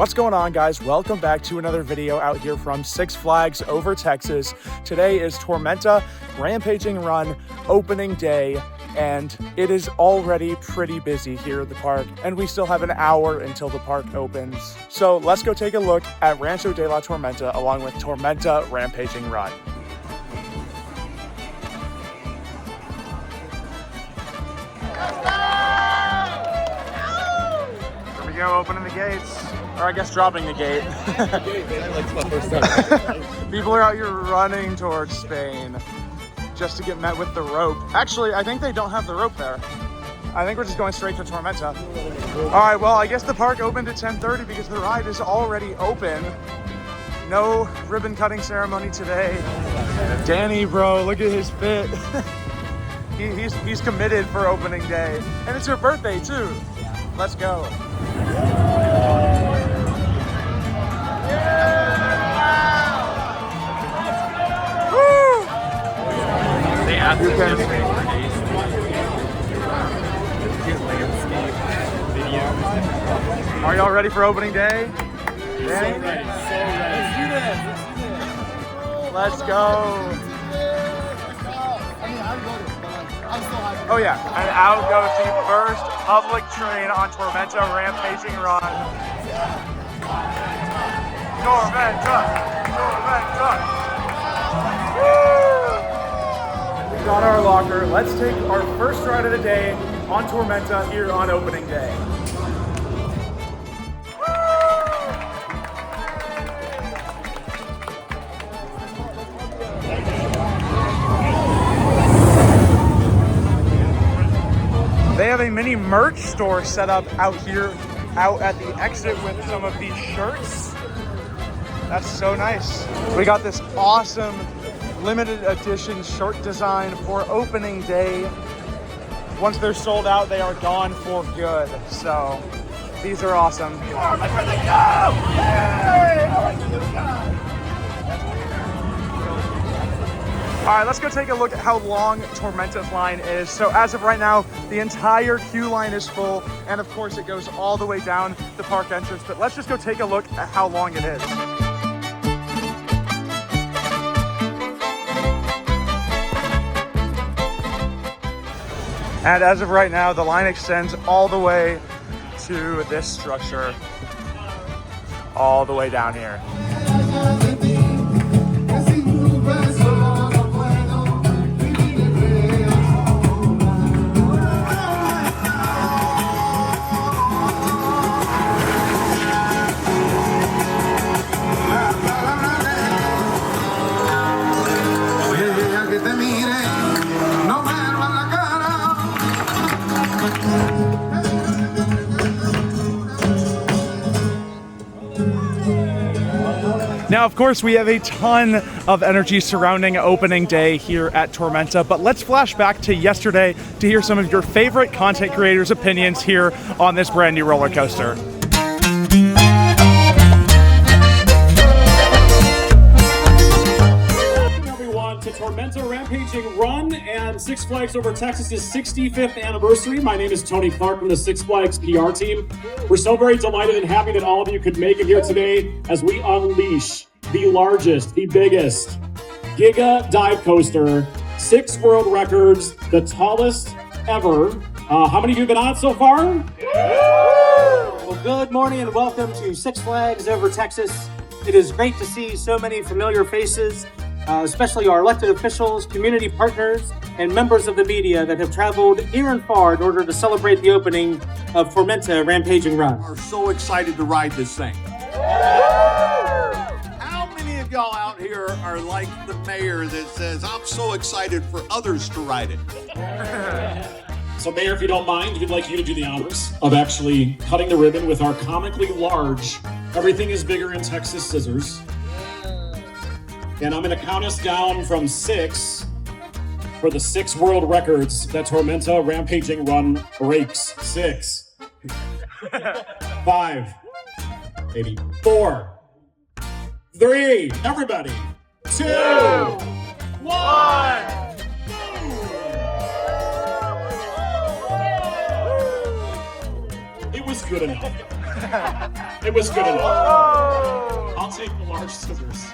What's going on, guys? Welcome back to another video out here from Six Flags over Texas. Today is Tormenta Rampaging Run opening day, and it is already pretty busy here at the park, and we still have an hour until the park opens. So let's go take a look at Rancho de la Tormenta along with Tormenta Rampaging Run. Here we go, opening the gates. Or I guess dropping the gate. People are out here running towards Spain just to get met with the rope. Actually, I think they don't have the rope there. I think we're just going straight to Tormenta. All right, well, I guess the park opened at 10:30 because the ride is already open. No ribbon cutting ceremony today. Danny, bro, look at his fit. he's committed for opening day. And it's your birthday too. Let's go. Are y'all ready for opening day? Danny? So ready. Let's go. Oh yeah, and out goes the first public train on Tormenta Rampaging Run. Tormenta! Woo! We got our locker. Let's take our first ride of the day on Tormenta here on opening day. They have a mini merch store set up out here, out at the exit with some of these shirts. That's so nice. We got this awesome limited edition shirt design for opening day. Once they're sold out, they are gone for good. So these are awesome. All right, let's go take a look at how long Tormenta's line is. So as of right now, the entire queue line is full, and of course it goes all the way down the park entrance, but let's just go take a look at how long it is. And as of right now, the line extends all the way to this structure, all the way down here. Now, of course, we have a ton of energy surrounding opening day here at Tormenta, but let's flash back to yesterday to hear some of your favorite content creators' opinions here on this brand new roller coaster. Welcome everyone to Tormenta Rampaging Run and Six Flags Over Texas' 65th anniversary. My name is Tony Clark from the Six Flags PR team. We're so very delighted and happy that all of you could make it here today as we unleash the largest, the biggest Giga dive coaster, 6 world records, the tallest ever. How many of you have been on it so far? Well, good morning and welcome to Six Flags Over Texas. It is great to see so many familiar faces, especially our elected officials, community partners, and members of the media that have traveled near and far in order to celebrate the opening of Tormenta Rampaging Run. Are so excited to ride this thing. How many of y'all out here are like the mayor that says, I'm so excited for others to ride it? So Mayor, if you don't mind, we'd like you to do the honors of actually cutting the ribbon with our comically large, everything is bigger in Texas scissors. And I'm gonna count us down from 6 for the 6 world records that Tormenta Rampaging Run breaks. 6, 5, maybe 4, 3, everybody, 2, 1. It was good enough. It was good enough. Oh! I'll take the large scissors.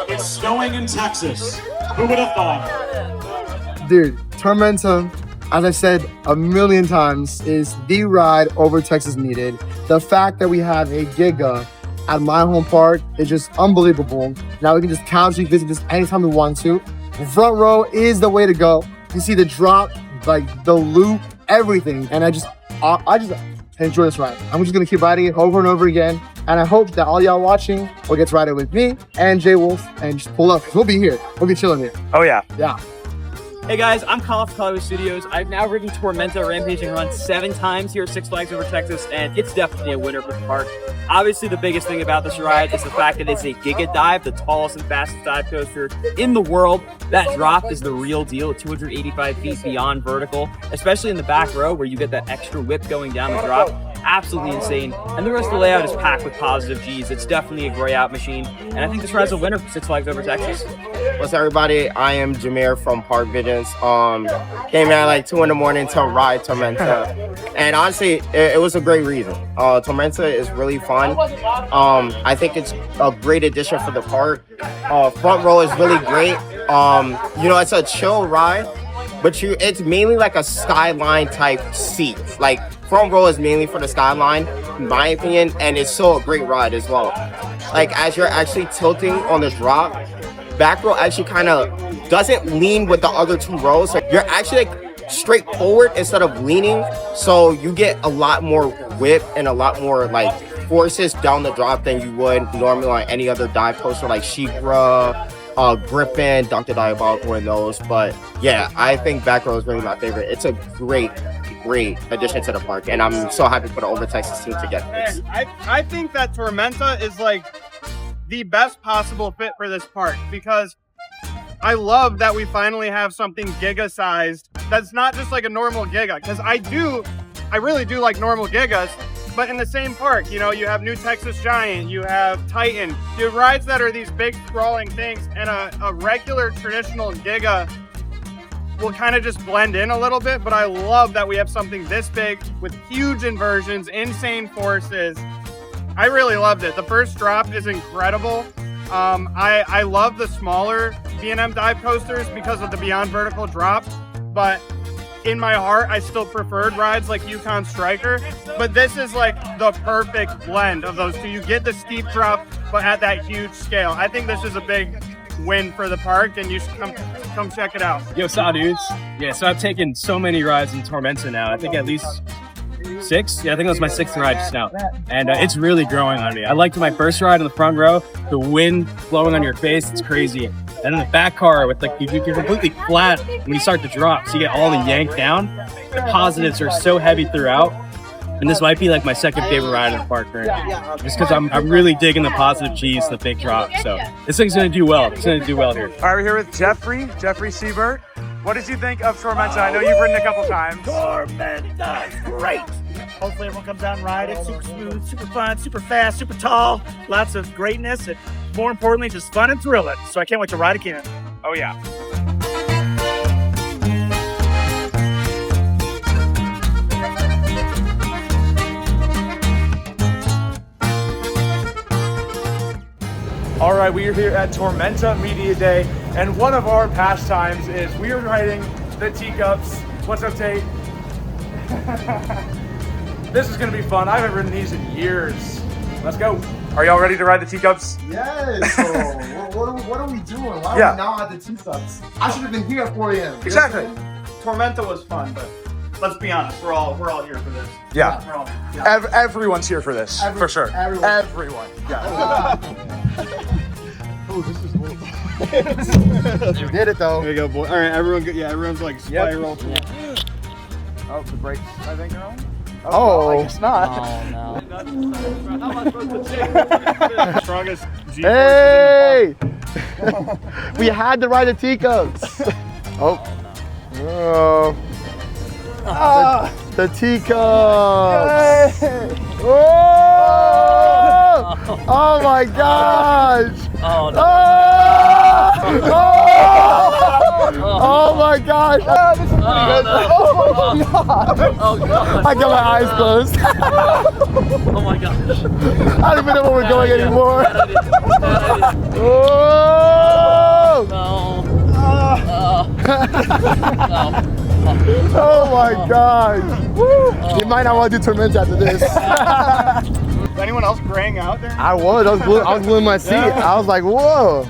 It's snowing in Texas. Who would have thought? Dude, Tormenta, as I said a million times, is the ride over Texas needed. The fact that we have a Giga at my home park is just unbelievable. Now we can just casually visit this anytime we want to. The front row is the way to go. You see the drop, like the loop, everything. And I just enjoy this ride. I'm just gonna keep riding it over and over again. And I hope that all y'all watching will get to ride it with me and JWulf and just pull up. We'll be here. We'll be chilling here. Oh yeah. Yeah. Hey guys, I'm Colin from Hollywood Studios. I've now ridden Tormenta Rampaging Run 7 times here at Six Flags Over Texas, and it's definitely a winner for the park. Obviously, the biggest thing about this ride is the fact that it's a Giga Dive, the tallest and fastest dive coaster in the world. That drop is the real deal, 285 feet beyond vertical, especially in the back row where you get that extra whip going down the drop. Absolutely insane. And the rest of the layout is packed with positive G's. It's definitely a gray out machine, and I think this ride's a winner for Six Flags Over Texas. What's up, everybody? I am Jamair from Park Visions. Came at like 2 in the morning to ride Tormenta, and honestly, it was a great reason. Tormenta is really fun. I think it's a great addition for the park. Front row is really great. You know, it's a chill ride, but it's mainly like a skyline type seat. Like front row is mainly for the skyline, in my opinion, and it's still a great ride as well. Like as you're actually tilting on the drop, back row actually kind of doesn't lean with the other 2 rows. So you're actually like straight forward instead of leaning. So you get a lot more whip and a lot more like forces down the drop than you would normally on any other dive coaster like Sheikra, Griffin, Dr. Diabolical, and those. But yeah, I think back row is really my favorite. It's a great addition to the park, and I'm so happy for the Over Texas team to get this. I think that Tormenta is like the best possible fit for this park, because I love that we finally have something Giga sized that's not just like a normal Giga, because I really do like normal Gigas, but in the same park, you know, you have New Texas Giant, you have Titan, you have rides that are these big sprawling things, and a regular traditional Giga will kind of just blend in a little bit. But I love that we have something this big with huge inversions, insane forces. I really loved it. The first drop is incredible. I love the smaller B&M dive coasters because of the beyond vertical drop, but in my heart, I still preferred rides like Yukon Striker. But this is like the perfect blend of those two. You get the steep drop, but at that huge scale. I think this is a big win for the park, and you should come check it out. Yo, saw dudes. Yeah, so I've taken so many rides in Tormenta now. I think at least 6. Yeah, I think that was my 6th ride just now, and it's really growing on me. I liked my first ride in the front row, the wind blowing on your face, it's crazy. And in the back car with like you're completely flat when you start to drop, so you get all the yank down. The positives are so heavy throughout, and this might be like my second favorite ride in the park right now, just because I'm really digging the positive G's, the big drop. So this thing's gonna do well. It's gonna do well here. All right, we're here with Jeffrey Siebert. What did you think of Tormenta? I know you've ridden a couple times. Tormenta is great. Hopefully everyone comes out and ride it. Super smooth, super fun, super fast, super tall. Lots of greatness, and more importantly, just fun and thrilling. So I can't wait to ride again. Oh yeah. All right, we are here at Tormenta Media Day, and one of our pastimes is we are riding the Teacups. What's up, Tate? This is gonna be fun. I haven't ridden these in years. Let's go. Are y'all ready to ride the Teacups? Yes. So, what are we doing? Why are we now at the Teacups? I should have been here at 4 a.m. Exactly. Tormenta was fun, but let's be honest, we're all here for this. Yeah. We're all, Everyone's here for this, for sure. Everyone. Yeah. Oh, this is cool. You did it though. There you go, boy. All right, everyone's like spiral. Yep. Oh, the brakes, I think, are on. Oh, I guess not. Oh no. Strongest G Hey! We had to ride the Teacups. Oh. Oh. The Teacups. Oh! Oh my gosh! Oh, no. Oh my gosh. Oh, this is pretty good. Oh my god. Oh god. I got my eyes closed. Oh my gosh. I don't even know where we're going anymore. Bad idea. Oh! Oh my god. You might not want to do Tormenta after this. Is anyone else graying out there? I was gluing my seat. I was like, whoa.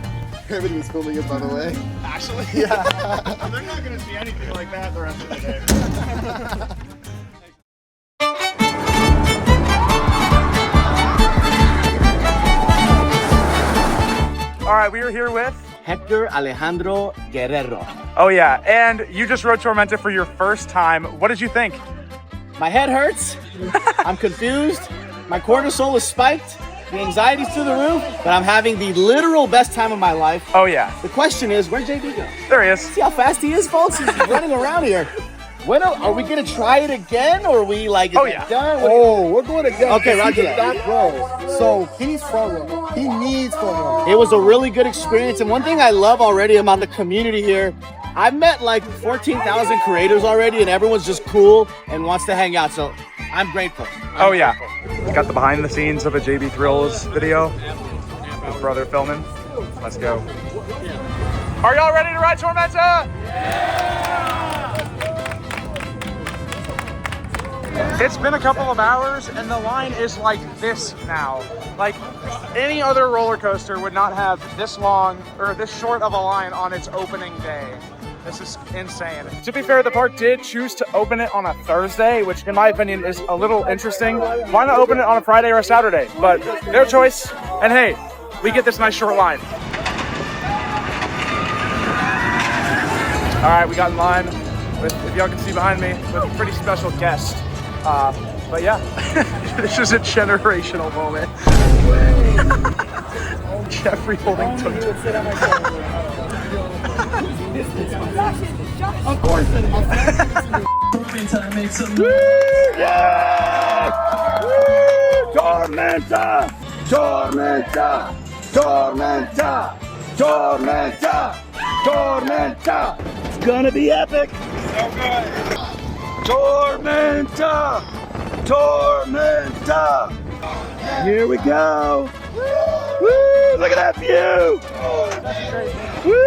Everybody was filming it, by the way. Actually? Yeah. They're not going to see anything like that the rest of the day. All right, we are here with Hector Alejandro Guerrero. Oh yeah, and you just rode Tormenta for your first time. What did you think? My head hurts. I'm confused. My cortisol is spiked. The anxiety's through the roof, but I'm having the literal best time of my life. Oh yeah. The question is, where'd JB go? There he is. See how fast he is, folks? He's running around here. When are we gonna try it again, or are we like? Oh yeah. Done? Oh, we're going again. Okay, roger that. Back row. So he needs front row. He needs front row. It was a really good experience, and one thing I love already about the community here, I've met like 14,000 creators already, and everyone's just cool and wants to hang out. So I'm grateful. Oh yeah. Got the behind the scenes of a JB Thrills video. His brother filming. Let's go. Are y'all ready to ride Tormenta? It's been a couple of hours and the line is like this now. Like any other roller coaster would not have this long or this short of a line on its opening day. This is insane. To be fair, the park did choose to open it on a Thursday, which in my opinion is a little interesting. Why not open it on a Friday or a Saturday? But their choice. And hey, we get this nice short line. All right, we got in line with, if y'all can see behind me, with a pretty special guest. But yeah, this is a generational moment. Jeffrey holding Toto. Of course it is. Tormenta! Tormenta! Tormenta! Tormenta! Tormenta! It's gonna be epic! So good! Tormenta! Tormenta! Here we go! Woo! Look at that view! Woo!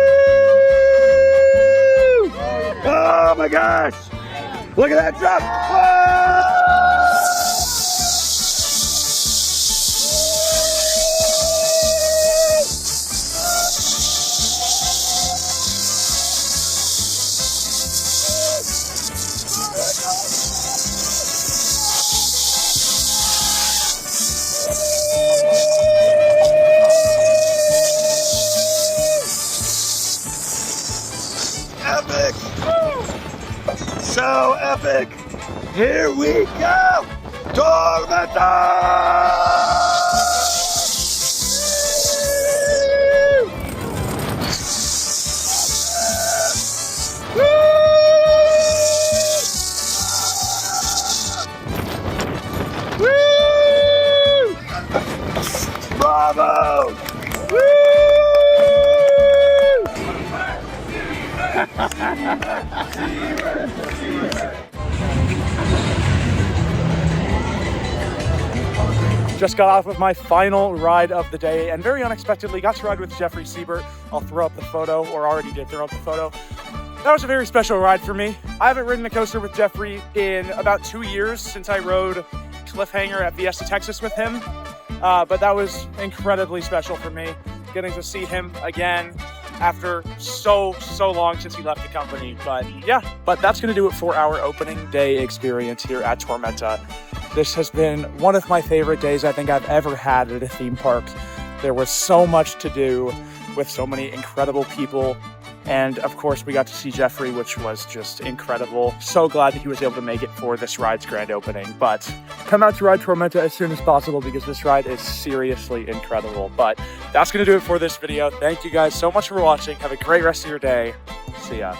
Oh my gosh! Look at that drop! Whoa! Epic! So epic! Here we go! Tormenta! Woo! Bravo! Woo! Just got off with my final ride of the day and very unexpectedly got to ride with Jeffrey Siebert. I'll throw up the photo, or already did throw up the photo. That was a very special ride for me. I haven't ridden a coaster with Jeffrey in about 2 years since I rode Cliffhanger at Fiesta, Texas with him. But that was incredibly special for me, getting to see him again after so long since he left the company. But yeah, that's gonna do it for our opening day experience here at Tormenta. This has been one of my favorite days I think I've ever had at a theme park. There was so much to do with so many incredible people. And of course we got to see Jeffrey, which was just incredible. So glad that he was able to make it for this ride's grand opening. But come out to ride Tormenta as soon as possible because this ride is seriously incredible. But that's gonna do it for this video. Thank you guys so much for watching. Have a great rest of your day. See ya.